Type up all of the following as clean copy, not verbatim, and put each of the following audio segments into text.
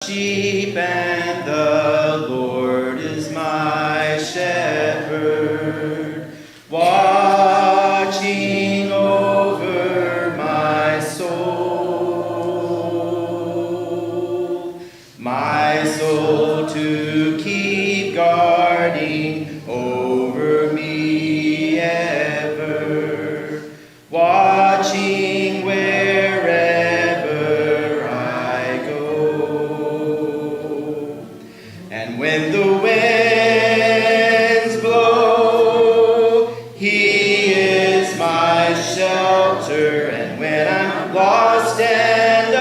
Sheep, and the Lord is my shepherd, watching over my soul to keep guarding over me ever, watching wherever I go. And when the winds blow, He is my shelter, and when I'm lost and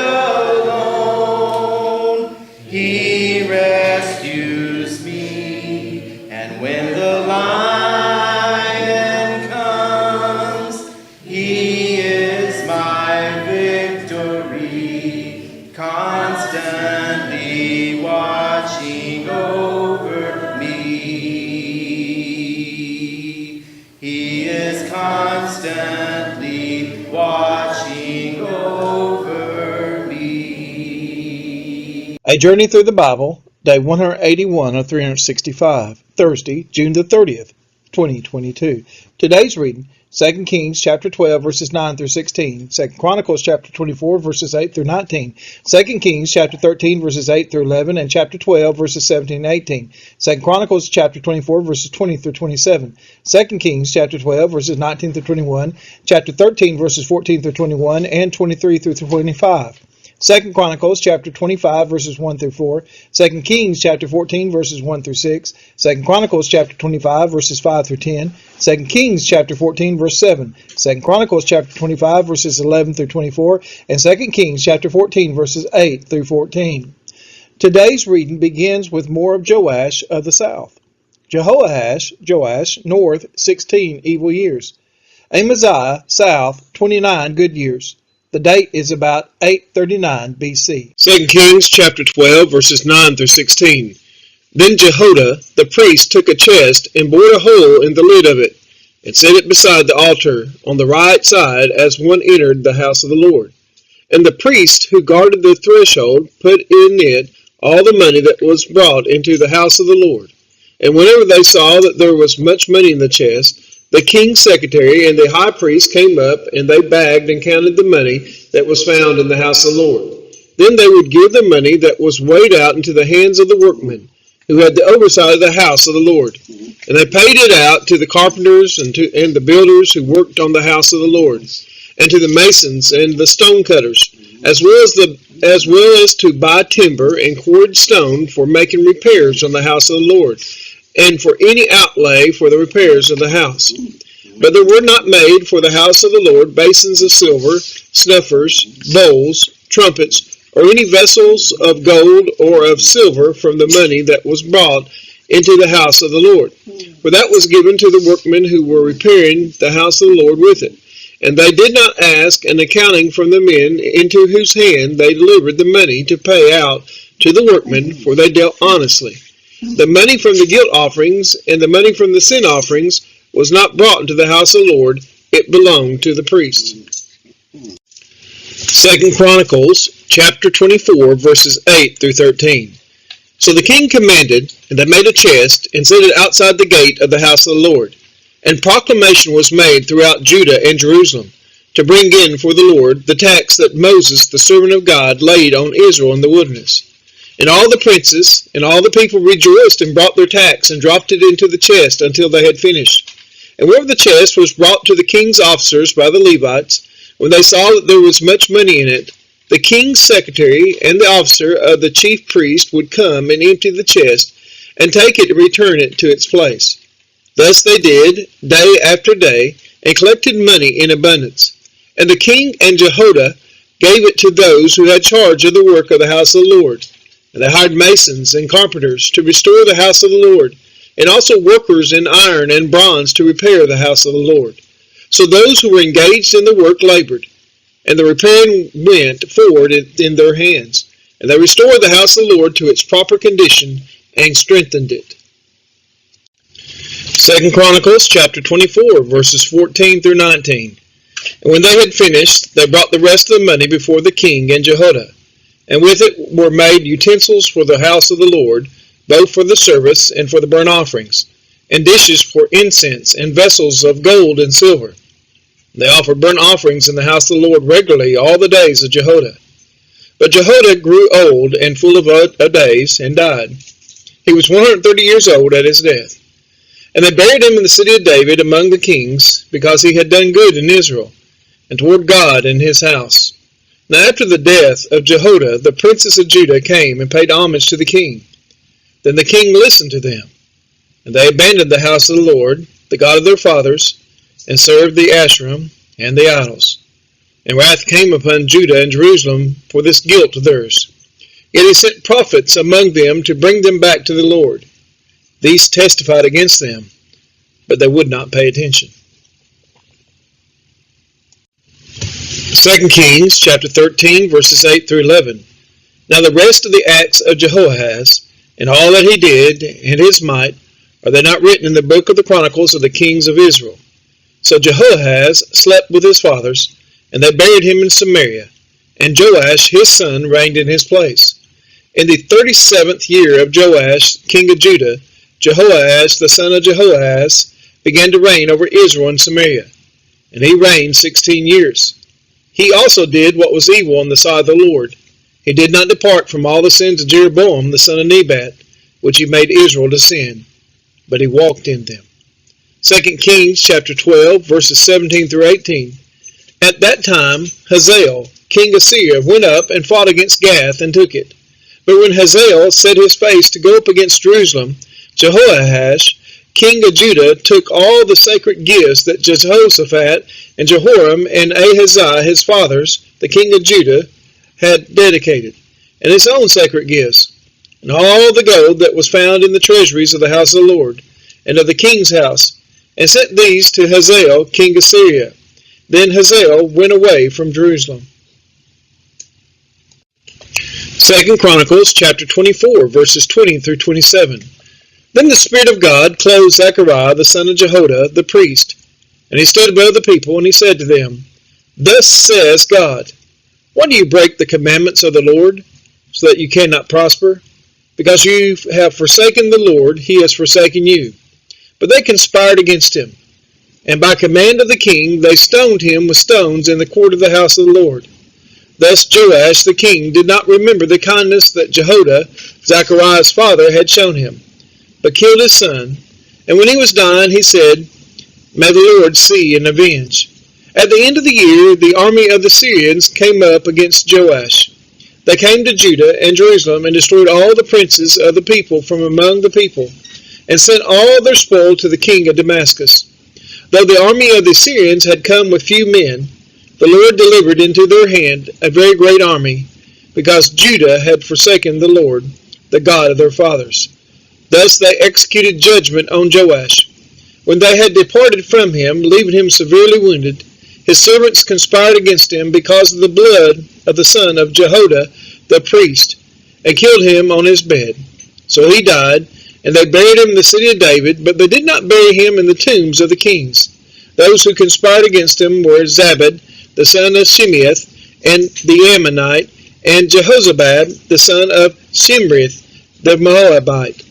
alone, He rescues me. And when the lion comes, He is my victory, constantly watching over me. He is constantly watching over me. A Journey Through the Bible, Day 181 of 365, Thursday, June the 30th, 2022. Today's reading, 2 Kings chapter 12, verses 9 through 16, 2 Chronicles chapter 24, verses 8 through 19, 2 Kings chapter 13, verses 8 through 11, and chapter 12, verses 17 and 18, 2 Chronicles chapter 24, verses 20 through 27, 2 Kings chapter 12, verses 19 through 21, chapter 13, verses 14 through 21, and 23 through 25. 2 Chronicles chapter 25 verses 1 through 4, 2 Kings chapter 14 verses 1 through 6, 2 Chronicles chapter 25 verses 5 through 10, 2 Kings chapter 14 verse 7, 2 Chronicles chapter 25 verses 11 through 24, and 2 Kings chapter 14 verses 8 through 14. Today's reading begins with more of Joash of the south. Joash, north, 16 evil years. Amaziah, south, 29 good years. The date is about 839 BC. 2 Kings chapter 12, verses 9 through 16. Then Jehoiada the priest took a chest and bored a hole in the lid of it, and set it beside the altar on the right side as one entered the house of the Lord. And the priest who guarded the threshold put in it all the money that was brought into the house of the Lord. And whenever they saw that there was much money in the chest, the king's secretary and the high priest came up, and they bagged and counted the money that was found in the house of the Lord. Then they would give the money that was weighed out into the hands of the workmen, who had the oversight of the house of the Lord. And they paid it out to the carpenters and the builders who worked on the house of the Lord, and to the masons and the stone cutters, as well as to buy timber and quarried stone for making repairs on the house of the Lord, and for any outlay for the repairs of the house. But there were not made for the house of the Lord basins of silver, snuffers, bowls, trumpets, or any vessels of gold or of silver from the money that was brought into the house of the Lord. For that was given to the workmen who were repairing the house of the Lord with it. And they did not ask an accounting from the men into whose hand they delivered the money to pay out to the workmen, for they dealt honestly. The money from the guilt offerings and the money from the sin offerings was not brought into the house of the Lord, it belonged to the priests. 2 Chronicles chapter 24 verses 8 through 13. So the king commanded, and they made a chest, and set it outside the gate of the house of the Lord. And proclamation was made throughout Judah and Jerusalem, to bring in for the Lord the tax that Moses the servant of God laid on Israel in the wilderness. And all the princes and all the people rejoiced and brought their tax and dropped it into the chest until they had finished. And whenever the chest was brought to the king's officers by the Levites, when they saw that there was much money in it, the king's secretary and the officer of the chief priest would come and empty the chest and take it and return it to its place. Thus they did, day after day, and collected money in abundance. And the king and Jehoiada gave it to those who had charge of the work of the house of the Lord. And they hired masons and carpenters to restore the house of the Lord, and also workers in iron and bronze to repair the house of the Lord. So those who were engaged in the work labored, and the repairing went forward in their hands. And they restored the house of the Lord to its proper condition and strengthened it. 2 Chronicles chapter 24, verses 14 through 19. And when they had finished, they brought the rest of the money before the king and Jehoiada. And with it were made utensils for the house of the Lord, both for the service and for the burnt offerings, and dishes for incense, and vessels of gold and silver. They offered burnt offerings in the house of the Lord regularly all the days of Jehoiada. But Jehoiada grew old and full of days, and died. He was 130 years old at his death. And they buried him in the city of David among the kings, because he had done good in Israel, and toward God and his house. Now after the death of Jehoiada, the princes of Judah came and paid homage to the king. Then the king listened to them. And they abandoned the house of the Lord, the God of their fathers, and served the Asherim and the idols. And wrath came upon Judah and Jerusalem for this guilt of theirs. Yet he sent prophets among them to bring them back to the Lord. These testified against them, but they would not pay attention. 2 Kings chapter 13, verses 8 through 11. Now the rest of the acts of Jehoahaz, and all that he did, and his might, are they not written in the book of the Chronicles of the kings of Israel? So Jehoahaz slept with his fathers, and they buried him in Samaria, and Joash his son reigned in his place. In the 37th year of Joash, king of Judah, Jehoahaz the son of Jehoahaz began to reign over Israel and Samaria, and he reigned 16 years. He also did what was evil in the sight of the Lord. He did not depart from all the sins of Jeroboam the son of Nebat, which he made Israel to sin, but he walked in them. 2 Kings chapter 12, verses 17 through 18. At that time Hazael, king of Syria, went up and fought against Gath and took it. But when Hazael set his face to go up against Jerusalem, Jehoahaz, king of Judah, took all the sacred gifts that Jehoshaphat and Jehoram and Ahaziah his fathers, the king of Judah, had dedicated, and his own sacred gifts, and all the gold that was found in the treasuries of the house of the Lord, and of the king's house, and sent these to Hazael, king of Syria. Then Hazael went away from Jerusalem. 2 Chronicles chapter 24, verses 20 through 27. Then the Spirit of God clothed Zechariah the son of Jehoiada the priest, and he stood above the people, and he said to them, Thus says God, Why do you break the commandments of the Lord, so that you cannot prosper? Because you have forsaken the Lord, he has forsaken you. But they conspired against him, and by command of the king they stoned him with stones in the court of the house of the Lord. Thus Joash the king did not remember the kindness that Jehoiada, Zechariah's father, had shown him, but killed his son. And when he was dying, he said, May the Lord see and avenge. At the end of the year, the army of the Syrians came up against Joash. They came to Judah and Jerusalem and destroyed all the princes of the people from among the people, and sent all their spoil to the king of Damascus. Though the army of the Syrians had come with few men, the Lord delivered into their hand a very great army, because Judah had forsaken the Lord, the God of their fathers. Thus they executed judgment on Joash. When they had departed from him, leaving him severely wounded, his servants conspired against him because of the blood of the son of Jehoiada the priest, and killed him on his bed. So he died, and they buried him in the city of David, but they did not bury him in the tombs of the kings. Those who conspired against him were Zabad, the son of Shimeath, and the Ammonite, and Jehozabad, the son of Shimrith, the Moabite.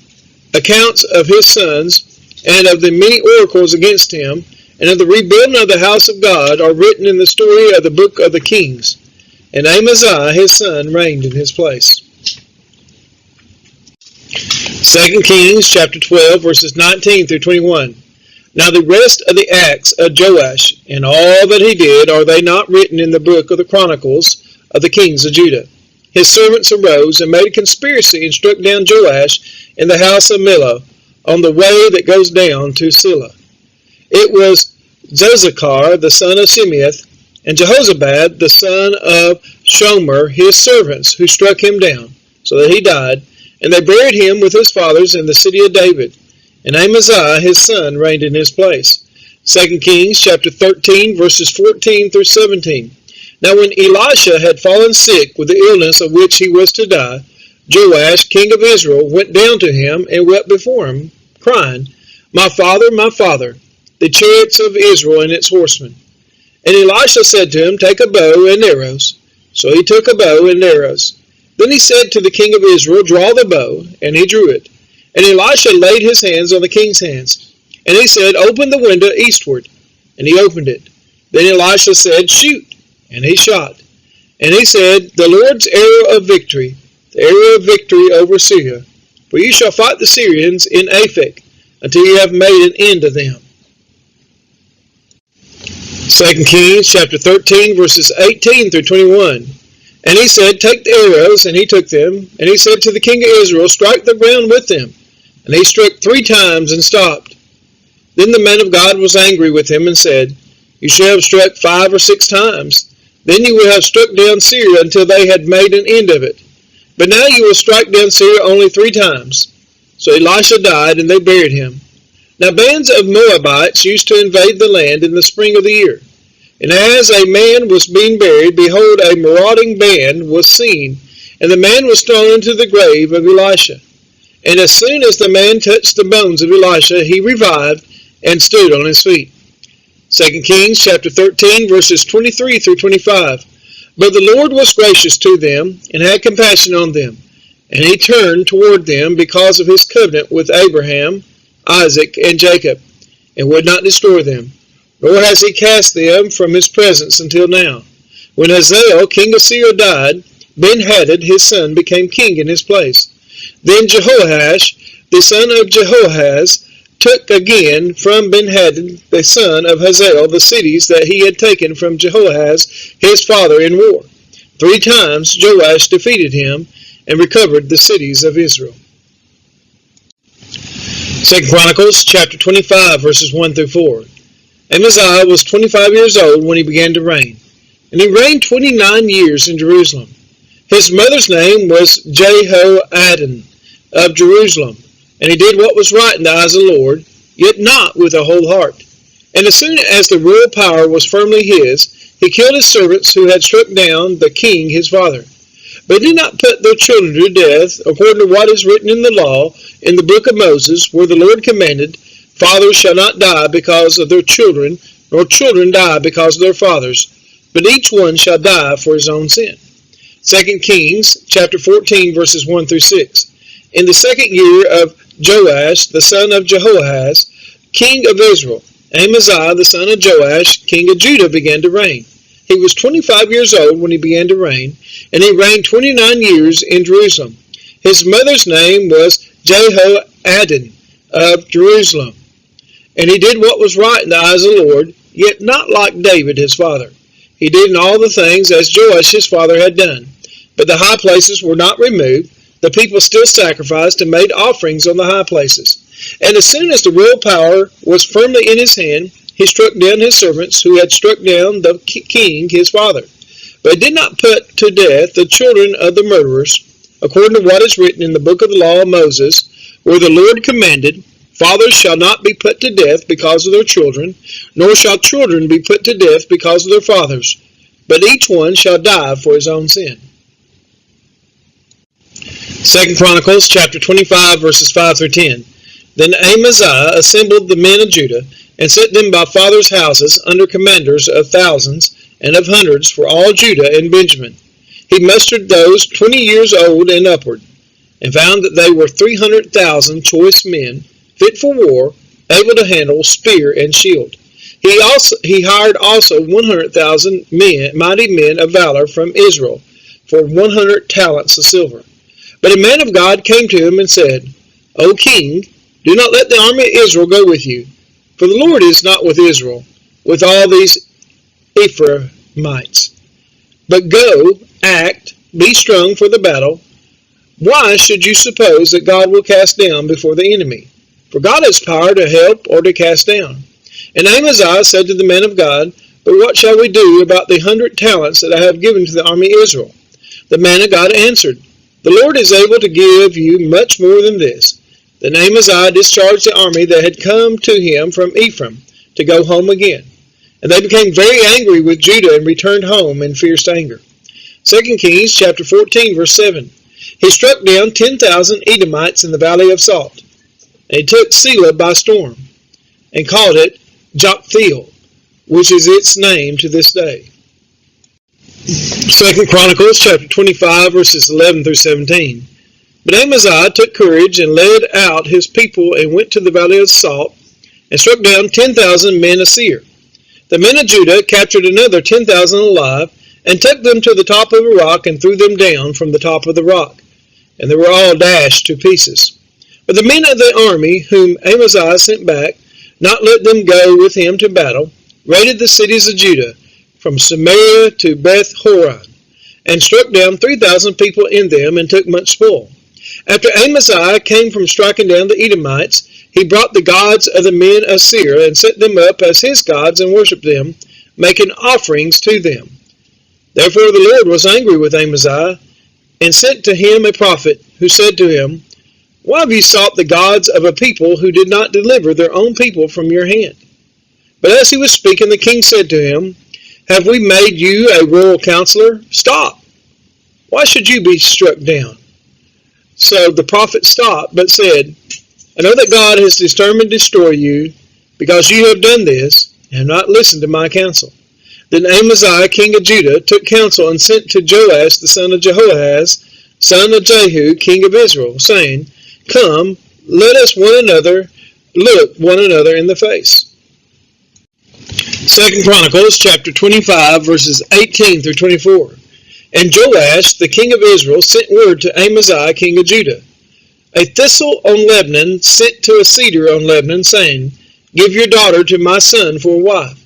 Accounts of his sons, and of the many oracles against him, and of the rebuilding of the house of God, are written in the story of the book of the kings. And Amaziah his son reigned in his place. 2 Kings chapter 12, verses 19 through 21. Now the rest of the acts of Joash, and all that he did, are they not written in the book of the Chronicles of the kings of Judah? His servants arose and made a conspiracy and struck down Joash in the house of Millo, on the way that goes down to Silla. It was Zozachar the son of Shimeath, and Jehozabad the son of Shomer his servants, who struck him down, so that he died, and they buried him with his fathers in the city of David. And Amaziah his son reigned in his place. 2 Kings chapter 13, verses 14 through 17. Now when Elisha had fallen sick with the illness of which he was to die, Joash, king of Israel, went down to him and wept before him, crying, my father, the chariots of Israel and its horsemen. And Elisha said to him, Take a bow and arrows. So he took a bow and arrows. Then he said to the king of Israel, Draw the bow, and he drew it. And Elisha laid his hands on the king's hands. And he said, Open the window eastward. And he opened it. Then Elisha said, Shoot. And he shot. And he said, The Lord's arrow of victory, the arrow of victory over Syria. For you shall fight the Syrians in Aphek, until you have made an end of them. 2 Kings chapter 13, verses 18 through 21. And he said, Take the arrows, and he took them. And he said to the king of Israel, Strike the ground with them. And he struck 3 times and stopped. Then the man of God was angry with him and said, You shall have struck 5 or 6 times. Then you will have struck down Syria until they had made an end of it. But now you will strike down Syria only 3 times. So Elisha died, and they buried him. Now bands of Moabites used to invade the land in the spring of the year. And as a man was being buried, behold, a marauding band was seen, and the man was thrown into the grave of Elisha. And as soon as the man touched the bones of Elisha, he revived and stood on his feet. 2 Kings chapter 13, verses 23 through 25. But the Lord was gracious to them, and had compassion on them. And he turned toward them because of his covenant with Abraham, Isaac, and Jacob, and would not destroy them. Nor has he cast them from his presence until now. When Hazael, king of Syria, died, Ben-Hadad his son became king in his place. Then Jehoash, the son of Jehoahaz, took again from Ben-Hadad the son of Hazael the cities that he had taken from Jehoahaz his father in war. 3 times Joash defeated him and recovered the cities of Israel. 2 Chronicles chapter 25, verses 1 through 4. Amaziah was 25 years old when he began to reign, and he reigned 29 years in Jerusalem. His mother's name was Jehoaddan of Jerusalem, and he did what was right in the eyes of the Lord, yet not with a whole heart. And as soon as the royal power was firmly his, he killed his servants who had struck down the king his father. But did not put their children to death, according to what is written in the law, in the book of Moses, where the Lord commanded, Fathers shall not die because of their children, nor children die because of their fathers, but each one shall die for his own sin. 2 Kings chapter 14, verses 1 through 6. In the 2nd year of Joash, the son of Jehoahaz, king of Israel, Amaziah, the son of Joash, king of Judah, began to reign. He was 25 years old when he began to reign, and he reigned 29 years in Jerusalem. His mother's name was Jehoaddan of Jerusalem. And he did what was right in the eyes of the Lord, yet not like David his father. He did in all the things as Joash his father had done. But the high places were not removed. The people still sacrificed and made offerings on the high places. And as soon as the royal power was firmly in his hand, he struck down his servants who had struck down the king his father. But he did not put to death the children of the murderers, according to what is written in the book of the law of Moses, where the Lord commanded, Fathers shall not be put to death because of their children, nor shall children be put to death because of their fathers, but each one shall die for his own sin. 2 Chronicles chapter 25, verses 5 through 10. Then Amaziah assembled the men of Judah, and set them by fathers' houses under commanders of thousands and of hundreds for all Judah and Benjamin. He mustered those 20 years old and upward, and found that they were 300,000 choice men, fit for war, able to handle spear and shield. He hired also 100,000 mighty men of valor from Israel, for 100 talents of silver. But a man of God came to him and said, O king, do not let the army of Israel go with you, for the Lord is not with Israel, with all these Ephraimites. But go, act, be strong for the battle. Why should you suppose that God will cast down before the enemy? For God has power to help or to cast down. And Amaziah said to the man of God, But what shall we do about the 100 talents that I have given to the army of Israel? The man of God answered, The Lord is able to give you much more than this. Then Amaziah discharged the army that had come to him from Ephraim to go home again. And they became very angry with Judah and returned home in fierce anger. 2 Kings chapter 14, verse 7. He struck down 10,000 Edomites in the valley of Salt. And he took Selah by storm, and called it Joktheel, which is its name to this day. 2 Chronicles chapter 25 verses 11 through 17. But Amaziah took courage and led out his people and went to the valley of Salt and struck down 10,000 men of Seir. The men of Judah captured another 10,000 alive and took them to the top of a rock and threw them down from the top of the rock, and they were all dashed to pieces. But the men of the army whom Amaziah sent back, not let them go with him to battle, raided the cities of Judah, from Samaria to Beth Horon, and struck down 3,000 people in them and took much spoil. After Amaziah came from striking down the Edomites, he brought the gods of the men of Seir and set them up as his gods and worshipped them, making offerings to them. Therefore the Lord was angry with Amaziah, and sent to him a prophet, who said to him, Why have you sought the gods of a people who did not deliver their own people from your hand? But as he was speaking, the king said to him, Have we made you a royal counselor? Stop! Why should you be struck down? So the prophet stopped, but said, I know that God has determined to destroy you, because you have done this, and have not listened to my counsel. Then Amaziah, king of Judah, took counsel and sent to Joash the son of Jehoahaz, son of Jehu, king of Israel, saying, Come, let us look one another in the face. 2 Chronicles chapter 25 verses 18 through 24. And Joash the king of Israel sent word to Amaziah king of Judah, A thistle on Lebanon sent to a cedar on Lebanon, saying, Give your daughter to my son for a wife.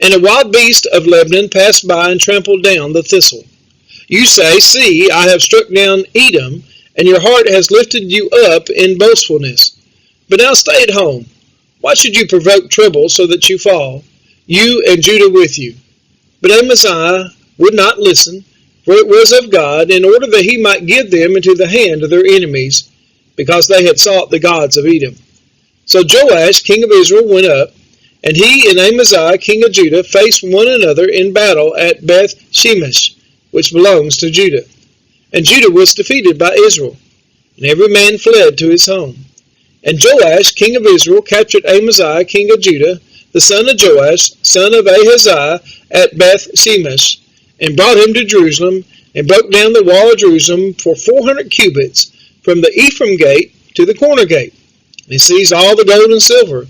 And a wild beast of Lebanon passed by and trampled down the thistle. You say, See, I have struck down Edom, and your heart has lifted you up in boastfulness. But now stay at home. Why should you provoke trouble so that you fall, you and Judah with you? But Amaziah would not listen, for it was of God, in order that he might give them into the hand of their enemies, because they had sought the gods of Edom. So Joash, king of Israel, went up, and he and Amaziah, king of Judah, faced one another in battle at Beth Shemesh, which belongs to Judah. And Judah was defeated by Israel, and every man fled to his home. And Joash, king of Israel, captured Amaziah, king of Judah, the son of Joash, son of Ahaziah, at Beth Shemesh, and brought him to Jerusalem, and broke down the wall of Jerusalem for 400 cubits, from the Ephraim gate to the corner gate. And he seized all the gold and silver,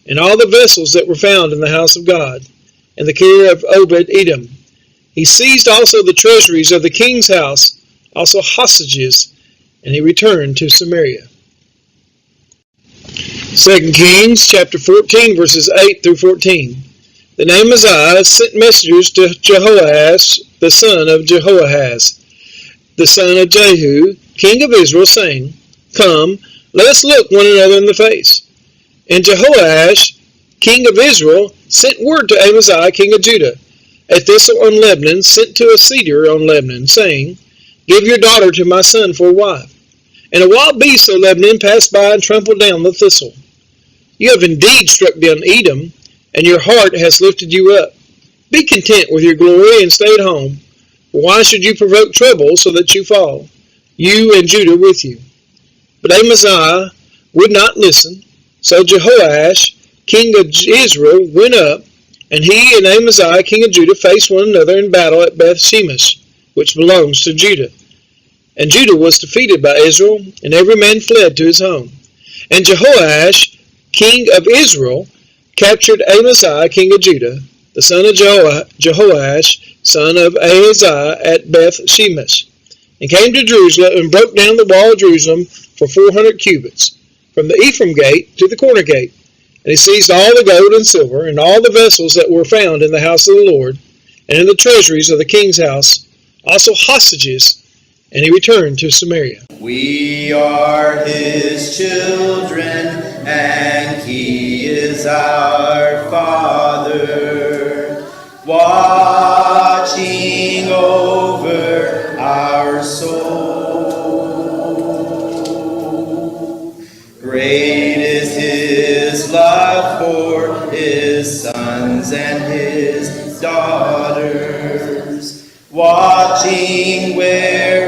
and all the vessels that were found in the house of God, and the care of Obed-Edom. He seized also the treasuries of the king's house, also hostages, and he returned to Samaria. 2 Kings chapter 14 verses 8 through 14. Then Amaziah sent messengers to Jehoash the son of Jehoahaz, the son of Jehu, king of Israel, saying, Come, let us look one another in the face. And Jehoash, king of Israel, sent word to Amaziah, king of Judah, A thistle on Lebanon sent to a cedar on Lebanon, saying, Give your daughter to my son for a wife. And a wild beast of Lebanon passed by and trampled down the thistle. You have indeed struck down Edom, and your heart has lifted you up. Be content with your glory and stay at home. For why should you provoke trouble so that you fall, you and Judah with you? But Amaziah would not listen. So Jehoash, king of Israel, went up, and he and Amaziah, king of Judah, faced one another in battle at Beth Shemesh, which belongs to Judah. And Judah was defeated by Israel, and every man fled to his home. And Jehoash, king of Israel, captured Amaziah, king of Judah, the son of Jehoash, son of Ahaziah, at Beth Shemesh, and came to Jerusalem and broke down the wall of Jerusalem for 400 cubits, from the Ephraim gate to the corner gate. And he seized all the gold and silver, and all the vessels that were found in the house of the Lord, and in the treasuries of the king's house, also hostages, and he returned to Samaria. We are his children, and he is our Father, watching over our soul. Great is his love for his sons and his daughters, watching where